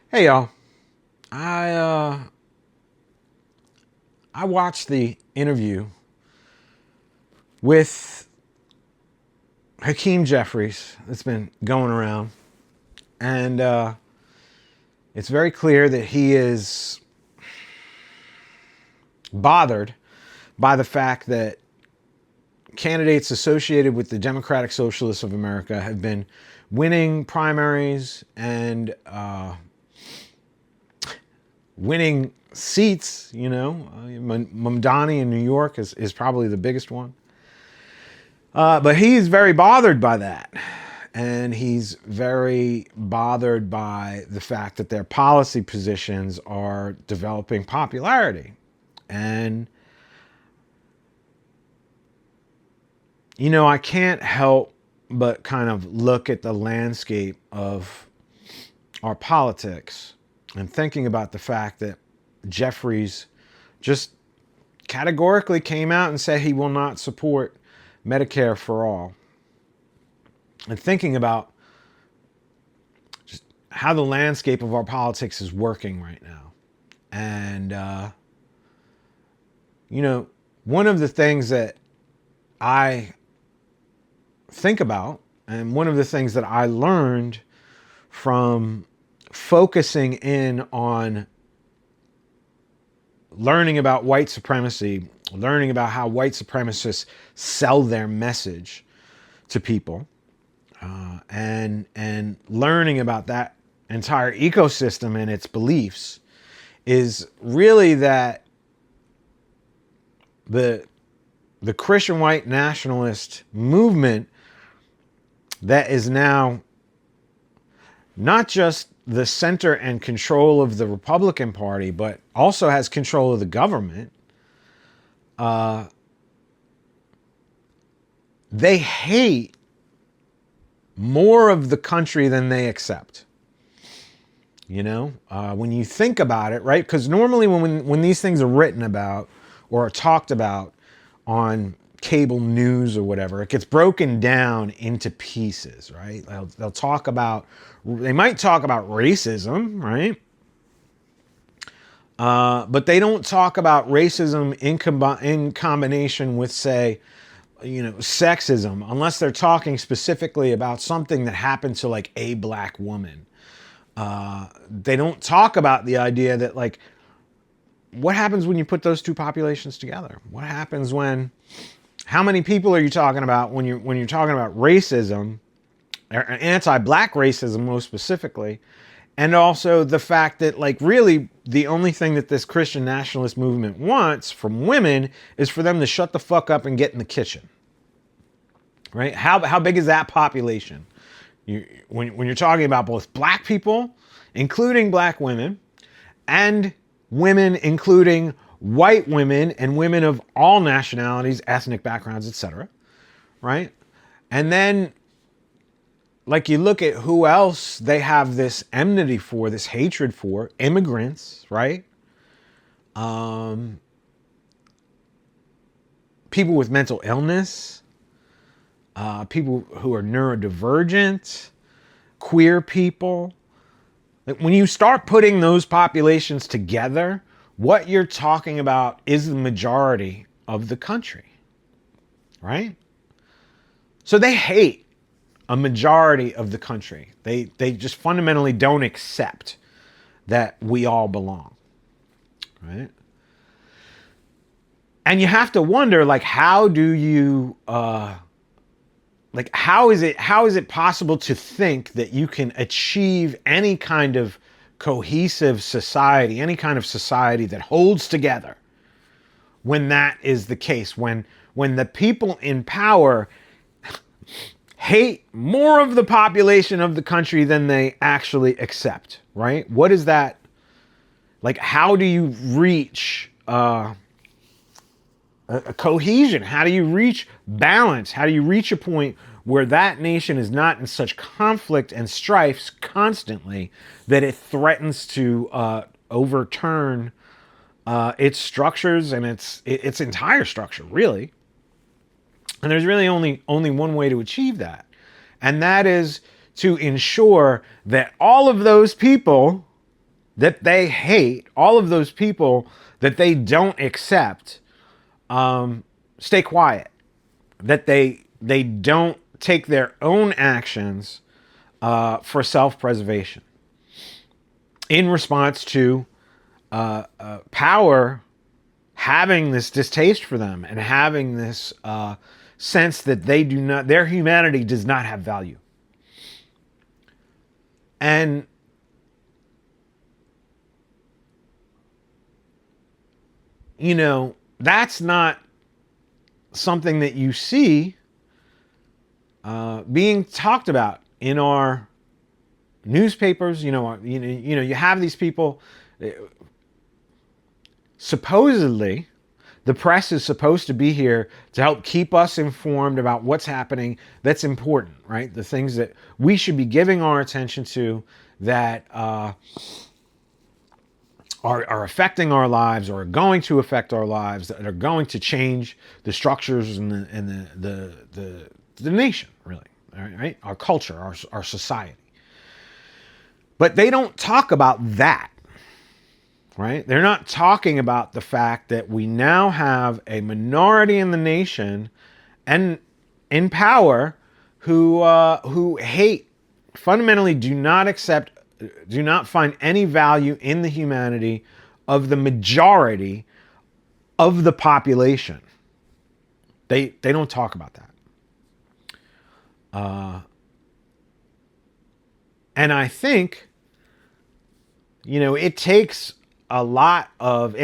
Hey y'all, I uh, I watched the interview with Hakeem Jeffries that's been going around, and it's very clear that he is bothered by the fact that candidates associated with the Democratic Socialists of America have been winning primaries and winning seats. Mamdani in New York is probably the biggest one. But he's very bothered by that. And he's very bothered by the fact that their policy positions are developing popularity. And, I can't help but kind of look at the landscape of our politics and thinking about the fact that Jeffries just categorically came out and said he will not support Medicare for all. And thinking about just how the landscape of our politics is working right now. And, one of the things that I think about, and one of the things that I learned from focusing in on learning about white supremacy, learning about how white supremacists sell their message to people, and learning about that entire ecosystem and its beliefs, is really that the Christian white nationalist movement that is now not just the center and control of the Republican Party, but also has control of the government. They hate more of the country than they accept. When you think about it, right? Because normally when these things are written about or are talked about on cable news or whatever, it gets broken down into pieces, right? They might talk about racism, right? But they don't talk about racism in combination with, say, sexism, unless they're talking specifically about something that happened to like a black woman. They don't talk about the idea that, like, what happens when you put those two populations together? What happens how many people are you talking about when you're talking about racism, or anti-black racism most specifically, and also the fact that, like, really the only thing that this Christian nationalist movement wants from women is for them to shut the fuck up and get in the kitchen, right? How big is that population? When you're talking about both black people, including black women, and women, including white women and women of all nationalities, ethnic backgrounds, etc., right? And then, like, you look at who else they have this enmity for, this hatred for: immigrants, right? People with mental illness, people who are neurodivergent, queer people. Like, when you start putting those populations together, what you're talking about is the majority of the country, right? So they hate a majority of the country. They just fundamentally don't accept that we all belong, right? And you have to wonder, like, how do you how is it possible to think that you can achieve any kind of cohesive society, any kind of society that holds together, when that is the case, when the people in power hate more of the population of the country than they actually accept, right? What is that? Like, how do you reach a cohesion? How do you reach balance? How do you reach a point where that nation is not in such conflict and strife constantly that it threatens to overturn its structures and its entire structure, really? And there's really only one way to achieve that, and that is to ensure that all of those people that they hate, all of those people that they don't accept, stay quiet. That they don't take their own actions for self-preservation in response to power having this distaste for them and having this sense that their humanity does not have value. And that's not something that you see being talked about in our newspapers. You have these people. Supposedly, the press is supposed to be here to help keep us informed about what's happening that's important, right? The things that we should be giving our attention to that are affecting our lives, or are going to affect our lives, that are going to change the structures and the nation, really, right? Our culture, our society. But they don't talk about that. Right? They're not talking about the fact that we now have a minority in the nation and in power who hate, fundamentally do not find any value in the humanity of the majority of the population. They don't talk about that. And I think, it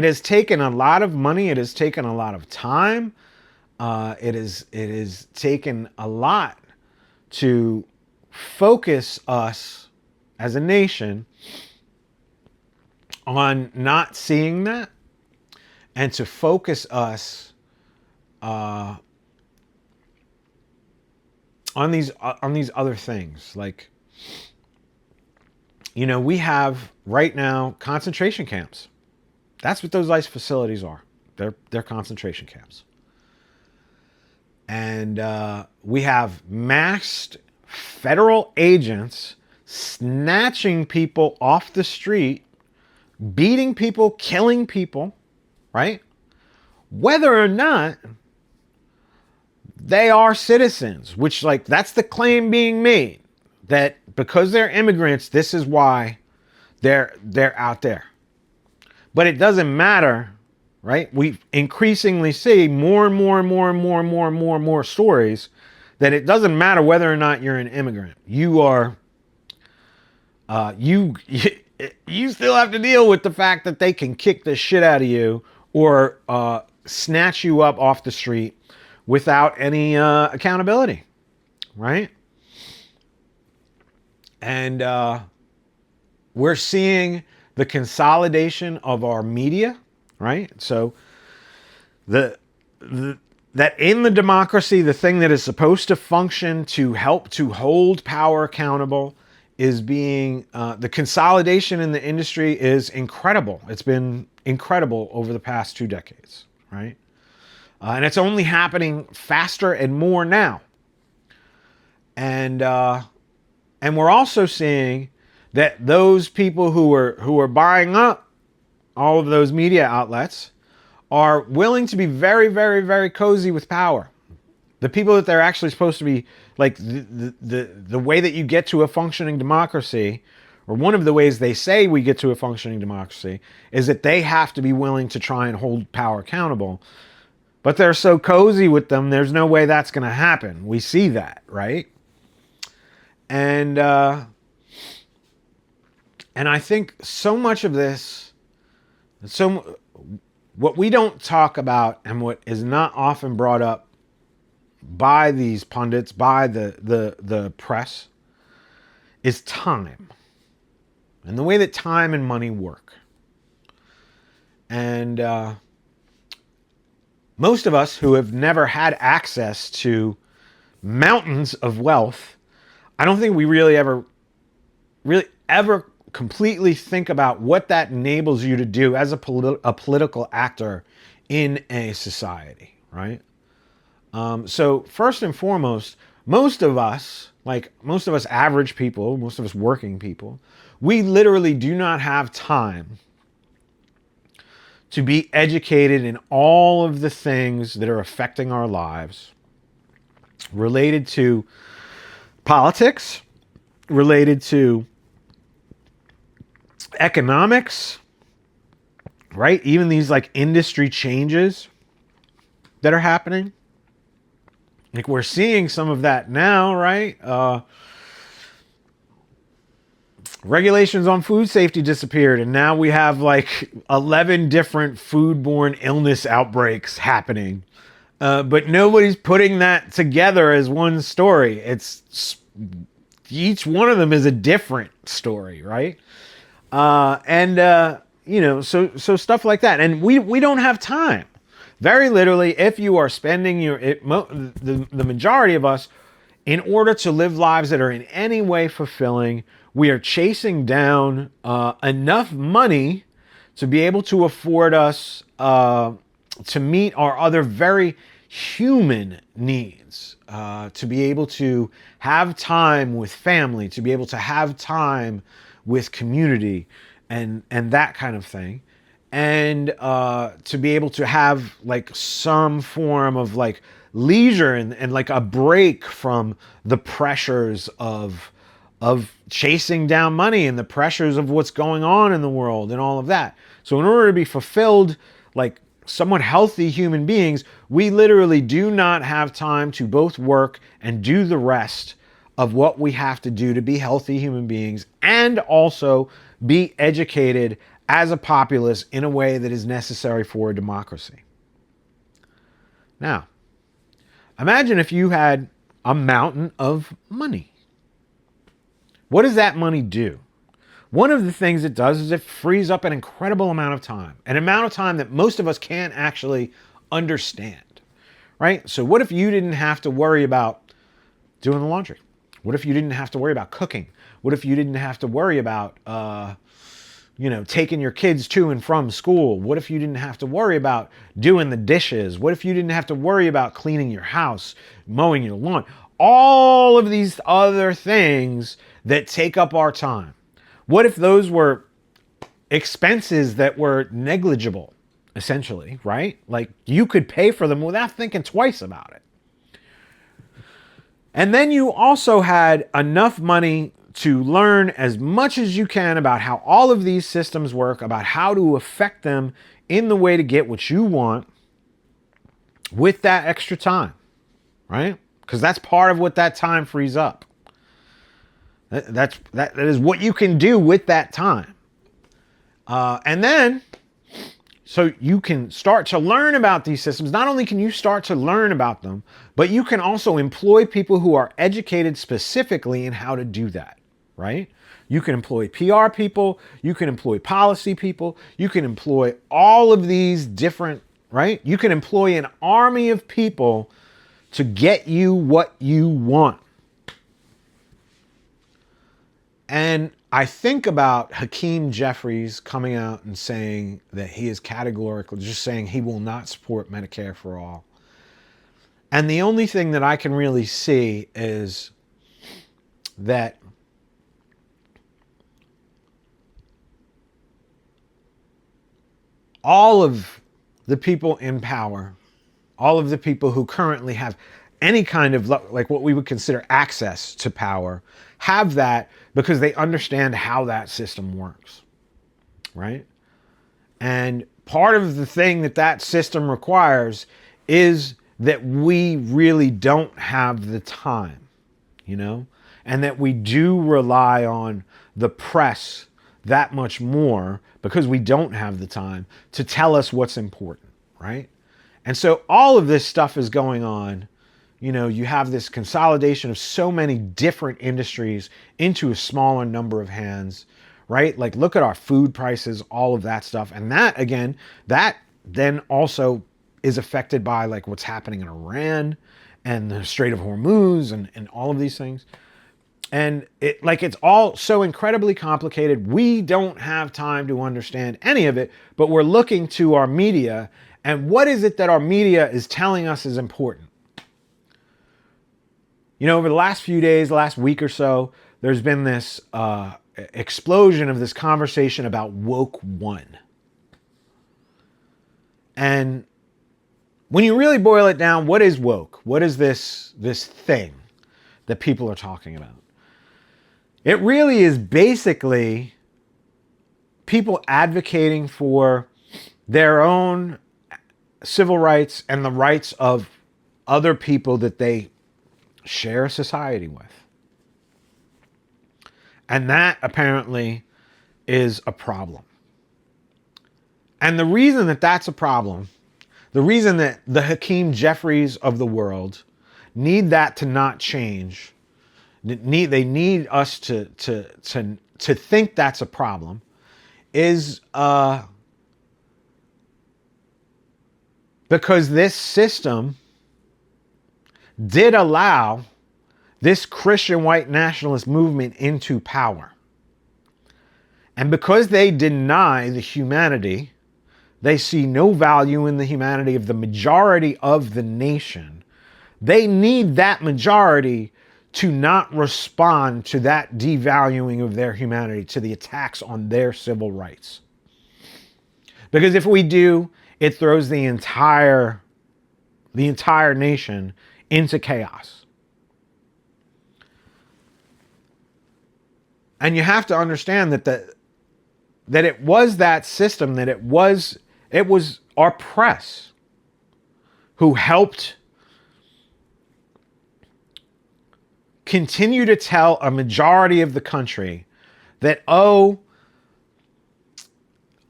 has taken a lot of money. It has taken a lot of time. It has taken a lot to focus us as a nation on not seeing that, and to focus us on these other things. Like, we have right now concentration camps. That's what those ICE facilities are. They're concentration camps. And we have masked federal agents snatching people off the street, beating people, killing people, right? Whether or not they are citizens, which, that's the claim being made. That because they're immigrants, this is why they're out there. But it doesn't matter, right? We increasingly see more and more stories that it doesn't matter whether or not you're an immigrant. You are, you still have to deal with the fact that they can kick the shit out of you or snatch you up off the street without any accountability, right? And we're seeing the consolidation of our media, right? So that in the democracy, the thing that is supposed to function to help to hold power accountable is being, the consolidation in the industry is incredible. It's been incredible over the past 2 decades, right? And it's only happening faster and more now. And we're also seeing that those people who are buying up all of those media outlets are willing to be very, very, very cozy with power. The people that they're actually supposed to be, like, the way that you get to a functioning democracy, or one of the ways they say we get to a functioning democracy, is that they have to be willing to try and hold power accountable. But they're so cozy with them, there's no way that's going to happen. We see that, right? And I think so much of this, what we don't talk about and what is not often brought up by these pundits, by the press, is time. And the way that time and money work. And most of us who have never had access to mountains of wealth, I don't think we really ever completely think about what that enables you to do as a political actor in a society, right? So first and foremost, most of us average people, most of us working people, We literally do not have time to be educated in all of the things that are affecting our lives related to politics, related to economics, right? Even these like industry changes that are happening. Like we're seeing some of that now, right? Regulations on food safety disappeared, and now we have like 11 different foodborne illness outbreaks happening. But nobody's putting that together as one story. It's each one of them is a different story, right? So stuff like that, and we don't have time. Very literally, if you are spending the majority of us, in order to live lives that are in any way fulfilling, we are chasing down enough money to be able to afford us to meet our other very human needs, to be able to have time with family, to be able to have time with community and that kind of thing. And to be able to have like some form of like leisure and like a break from the pressures of chasing down money and the pressures of what's going on in the world and all of that. So in order to be fulfilled, like somewhat healthy human beings, we literally do not have time to both work and do the rest of what we have to do to be healthy human beings and also be educated as a populace in a way that is necessary for a democracy. Now, imagine if you had a mountain of money. What does that money do? One of the things it does is it frees up an incredible amount of time, an amount of time that most of us can't actually understand, right? So what if you didn't have to worry about doing the laundry? What if you didn't have to worry about cooking? What if you didn't have to worry about, taking your kids to and from school? What if you didn't have to worry about doing the dishes? What if you didn't have to worry about cleaning your house, mowing your lawn? All of these other things that take up our time. What if those were expenses that were negligible, essentially, right? Like you could pay for them without thinking twice about it. And then you also had enough money to learn as much as you can about how all of these systems work, about how to affect them in the way to get what you want with that extra time, right? Because that's part of what that time frees up. That is what you can do with that time. And then, so you can start to learn about these systems. Not only can you start to learn about them, but you can also employ people who are educated specifically in how to do that, right? You can employ PR people, you can employ policy people, you can employ all of these different, right? You can employ an army of people to get you what you want. And I think about Hakeem Jeffries coming out and saying that he is categorically just saying he will not support Medicare for all. And the only thing that I can really see is that all of the people in power, all of the people who currently have any kind of like what we would consider access to power, have that because they understand how that system works, right? And part of the thing that that system requires is that we really don't have the time, and that we do rely on the press that much more because we don't have the time to tell us what's important, right? And so all of this stuff is going on. You have this consolidation of so many different industries into a smaller number of hands, right? Like look at our food prices, all of that stuff. And that, again, that then also is affected by like what's happening in Iran and the Strait of Hormuz and all of these things. And it's all so incredibly complicated. We don't have time to understand any of it, but we're looking to our media. And what is it that our media is telling us is important? Over the last few days, last week or so, there's been this explosion of this conversation about woke one. And when you really boil it down, what is woke? What is this thing that people are talking about? It really is basically people advocating for their own civil rights and the rights of other people that they share a society with. And that apparently is a problem. And the reason that that's a problem, the reason that the Hakeem Jeffries of the world need that to not change, they need us to think that's a problem, is because this system did allow this Christian white nationalist movement into power. And because they deny the humanity, they see no value in the humanity of the majority of the nation. They need that majority to not respond to that devaluing of their humanity, to the attacks on their civil rights. Because if we do, it throws the entire nation into chaos. And you have to understand that it was that system, that it was our press who helped continue to tell a majority of the country that,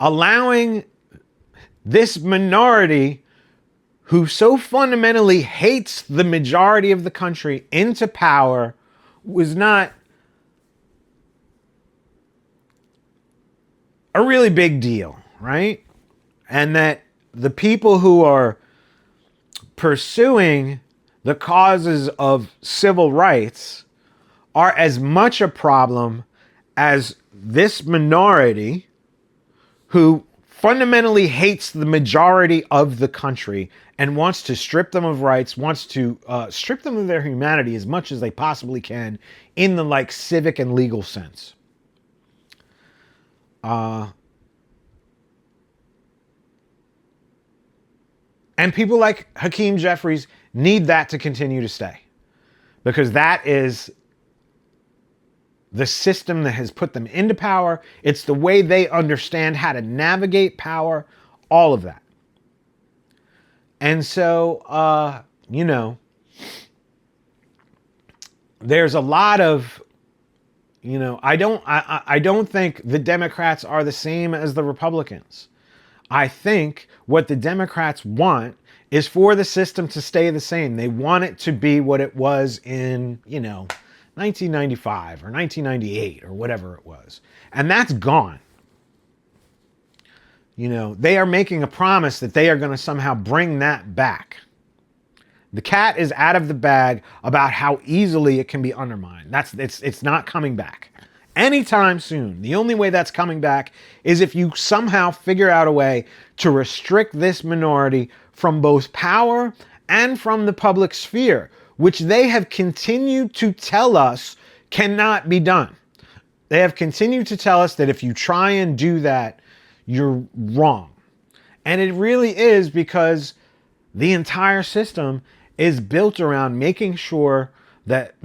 allowing this minority who so fundamentally hates the majority of the country into power was not a really big deal, right? And that the people who are pursuing the causes of civil rights are as much a problem as this minority who fundamentally hates the majority of the country and wants to strip them of rights, wants to strip them of their humanity as much as they possibly can in the civic and legal sense. And people like Hakeem Jeffries need that to continue to stay, because that is the system that has put them into power. It's the way they understand how to navigate power, all of that. And so, there's a lot of, I don't think the Democrats are the same as the Republicans. I think what the Democrats want is for the system to stay the same. They want it to be what it was in, 1995 or 1998 or whatever it was. And that's gone. They are making a promise that they are going to somehow bring that back. The cat is out of the bag about how easily it can be undermined. It's not coming back anytime soon. The only way that's coming back is if you somehow figure out a way to restrict this minority from both power and from the public sphere, which they have continued to tell us cannot be done. They have continued to tell us that if you try and do that, you're wrong. And it really is, because the entire system is built around making sure that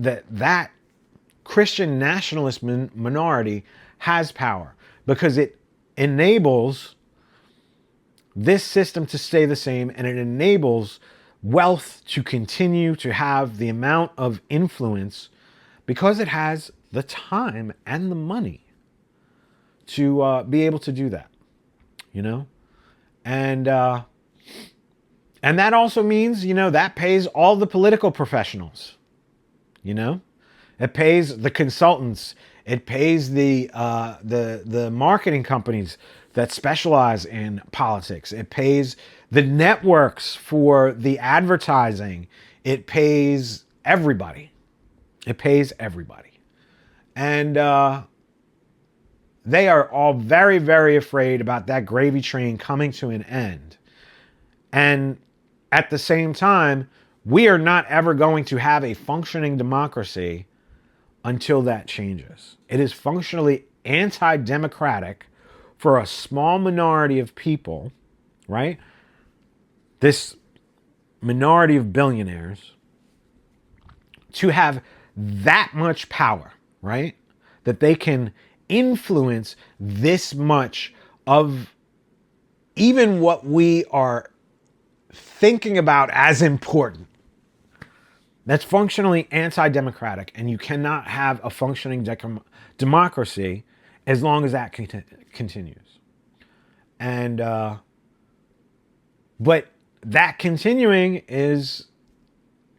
Christian nationalist minority has power, because it enables this system to stay the same, and it enables wealth to continue to have the amount of influence, because it has the time and the money to be able to do that, and that also means, that pays all the political professionals, It pays the consultants. It pays the marketing companies that specialize in politics. It pays the networks for the advertising. It pays everybody. It pays everybody. And they are all very, very afraid about that gravy train coming to an end. And at the same time, we are not ever going to have a functioning democracy until that changes. It is functionally anti-democratic for a small minority of people, right? This minority of billionaires to have that much power, right? That they can influence this much of even what we are thinking about as important. That's functionally anti-democratic, and you cannot have a functioning democracy as long as that continues. And but that continuing is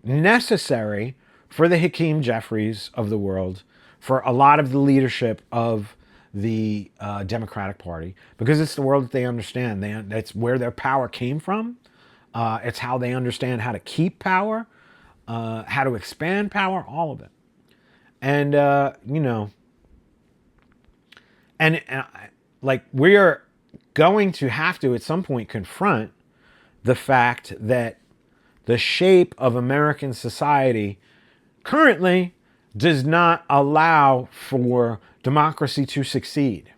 necessary for the Hakeem Jeffries of the world, for a lot of the leadership of the Democratic Party, because it's the world that they understand. That's where their power came from. It's how they understand how to keep power, how to expand power, all of it. And, like, we are going to have to at some point confront the fact that the shape of American society currently does not allow for democracy to succeed.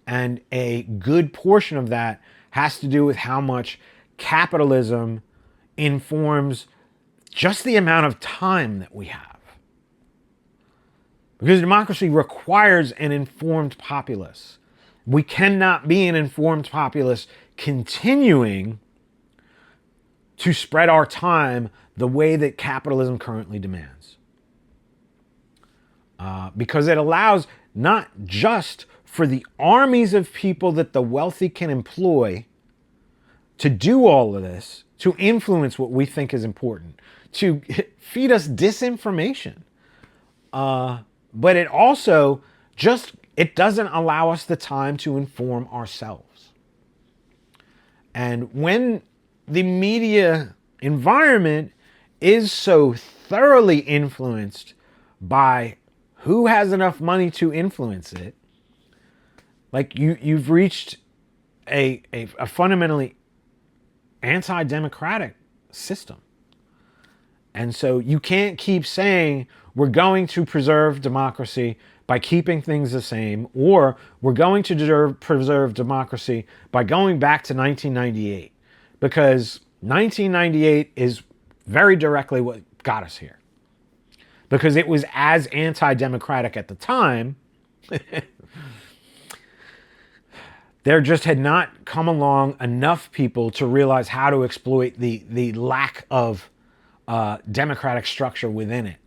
And a good portion of that has to do with how much capitalism informs just the amount of time that we have. Because democracy requires an informed populace. We cannot be an informed populace continuing to spread our time the way that capitalism currently demands. Because it allows not just for the armies of people that the wealthy can employ to do all of this, to influence what we think is important, to feed us disinformation. But it also it doesn't allow us the time to inform ourselves. And when the media environment is so thoroughly influenced by who has enough money to influence it, like you've reached a fundamentally anti-democratic system. And so you can't keep saying we're going to preserve democracy by keeping things the same, or we're going to preserve democracy by going back to 1998, because 1998 is very directly what got us here. Because it was as anti-democratic at the time, there just had not come along enough people to realize how to exploit the lack of democratic structure within it.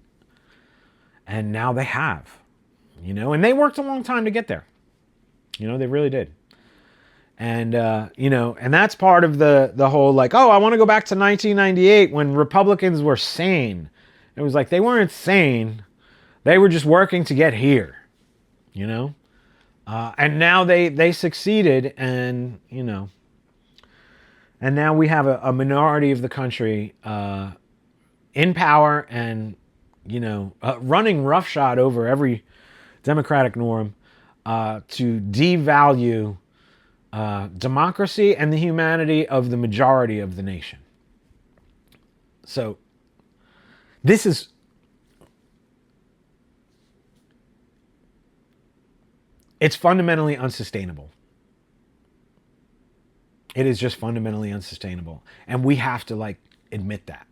And now they have, and they worked a long time to get there. They really did. And, and that's part of the whole, like, oh, I want to go back to 1998 when Republicans were sane. It was like, they weren't sane. They were just working to get here, and now they succeeded, and, and now we have a minority of the country in power and, running roughshod over every democratic norm to devalue democracy and the humanity of the majority of the nation. So it's fundamentally unsustainable. It is just fundamentally unsustainable. And we have to admit that.